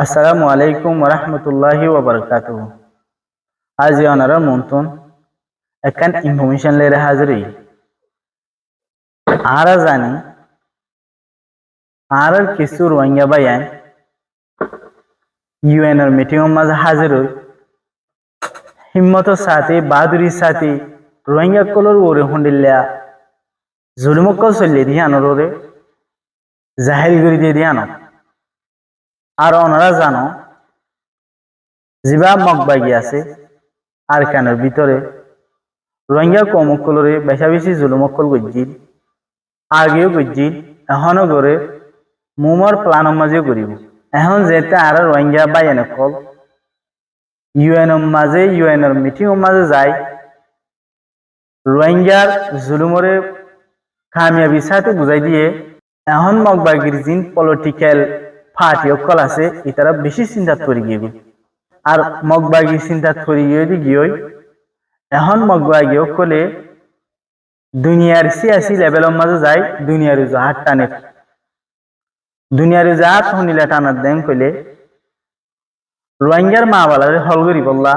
আসসালামু আলাইকুম ওরহমতুল্লাহি ওবরকাতুহু। আজ ওনারা মন্তন একখান ইনফরমেশন লেরে হাজিরি আরা জানি আর কিছু রোহিঙ্গা ভাইয়ান ইউএন এর মিটিং মাঝে হাজির হই হিম্মতের সাথে বাহাদুরির সাথে রোহিঙ্গা কলর ওরে হন্ডিল্লা জুলুমকল চলিয়ে দিয়ে আনোর ওরে জাহের করে দিয়ে দিয়ে আনো। আর ওনারা জানো জিবা মগবাগি আছে আর কানের ভিতরে রোহিঙ্গা কমকলরে বেশা বেশি জুলুমকল গজ্জিল আগেও গজ্জিল এখনো করে মুমর প্লানের মাঝেও করিব। এখন যেতে আর রোহিঙ্গা বাইয়ানে কল ইউএন মাঝে ইউএন এর মিটিং মাঝে যায় রোহিঙ্গার জুলুমরে কামিয়াবির সাথে বুঝাই দিয়ে এখন মগবাগির জিন পলিটিক্যাল পার্টি অকল আছে এটারা বেশি চিন্তা করে গিয়ে আর মগবাগি চিন্তা করে গিয়ে এখন মগবাগি অকলে দুনিয়ার সিয়াসি লেভেলের মাঝে যায় দুনিয়ার জাহাজ টানে দুনিয়ার জাহাজ হনিলে টানার দেন কইলে রোহিঙ্গার মা বালারে হল করি বললা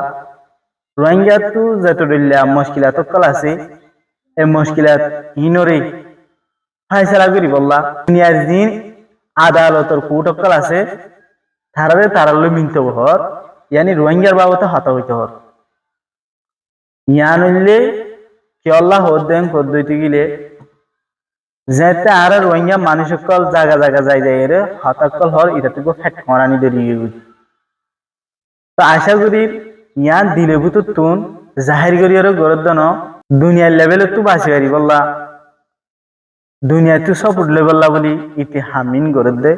রোহিঙ্গা তো যত মুশকিলাত অকল আছে এই মুশকিলাত হিনরে ফাইসলা করি বললা দুনিয়ার দিন আদালতের কোর্ট অকল আছে তারালে মিনতে হর ইয়ানি রোহিঙ্গার বাবতে হতা হইতে হর ইয়ান হইলে কি আল্লাহ হদ্দেন পদ্ধতি গিলে যেতে আর রোহিঙ্গা মানুষ অকল জায়গা জায়গা যাই যায় এর হতাকল হর এটা থেকে ফ্যাট করানি দরিয়ে তো আশা করি ইয়ান দিলে বুতো তুন জাহির করি আর গরদন দুনিয়ার লেভেলে তো বাঁচি পারি বললা দুনিয়া তো সব উঠলে বললা বলি ইতি হামিন গরদ দে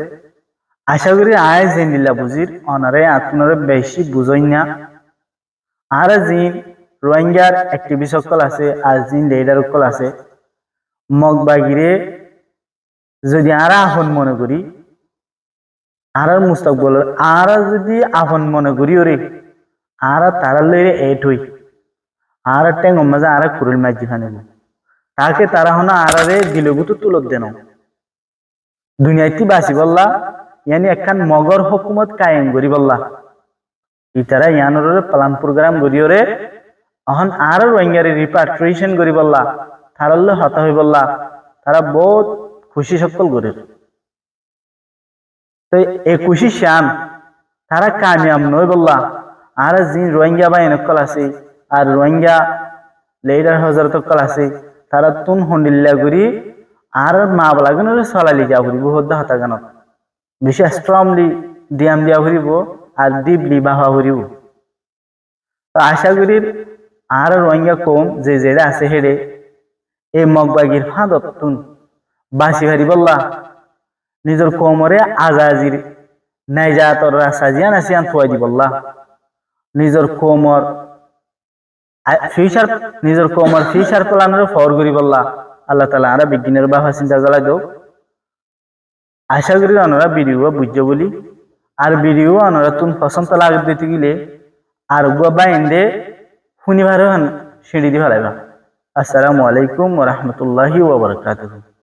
আশা করি আয় জেনিলা বুঝির অনারে আপনারা বেশি বুঝই না আর জিন রোহিঙ্গার অ্যাক্টিভিস্ট সকল আছে আর জিন লিডার সকল আছে মগবাগিরে যদি আর আহন মনে করি আর মুস্তাকবল আর যদি আহন মনে করি ওরে আর তারা লইরে এট হই আর ট্যাং মাঝে আর কুরুল মাঝি ফানিব তাকে তারা হন আর দিলগুতো তুলত দেন দুনিয়াতে বাসি বললা ইয়ানি একখান মগর হুকুমত কায়েম করি বললা ইতারা ইয়ানোর প্লান প্রোগ্রাম করিওরে এখন আর রোহিঙ্গারে রিপাট্রিয়েশন করি বললা তারালে হতা হই বললা তারা বহুত খুশি সকল করে তো এই খুশি শান তারা কামিয়াব নয় বললা আর জিন রোহিঙ্গা বা এনেকল আছে আর রোহিঙ্গা লেডার হজরত কল আছে তারা তুন হন্ডিল্লা করি আর মা বলা কেন চলালি যা ঘুরিব হদ্দা হতা কেন বেশি স্ট্রংলি দিয়াম দিয়া ঘুরিব আর ডিপলি বাহা ঘুরিব। তো আশা করি আর রোহিঙ্গা কম যে যেটা আছে হেডে এই মগবাগির ফাঁদত তুন বাসি ভারি বললা নিজের কোমরে আজাজির নাইজাতর সাজিয়ান আসিয়ান থুয়াই দি বললা নিজের কোমর ফিউচার প্ল্যানের ফর করি বললা আল্লাহ তাআলা আর বিজ্ঞানের বাহা চিন্তা জ্বালাই দেও। আশা করি ওনারা ভিডিও বুঝছো বলি আর ভিডিও ওনারা তুন পছন্দ লাগে দিতে গেলে আর বাইন্দে শুনিবার সিঁড়ি দি ভালাইবা। আসসালামু আলাইকুম ওয়া রাহমাতুল্লাহি ওয়া বারাকাতুহু।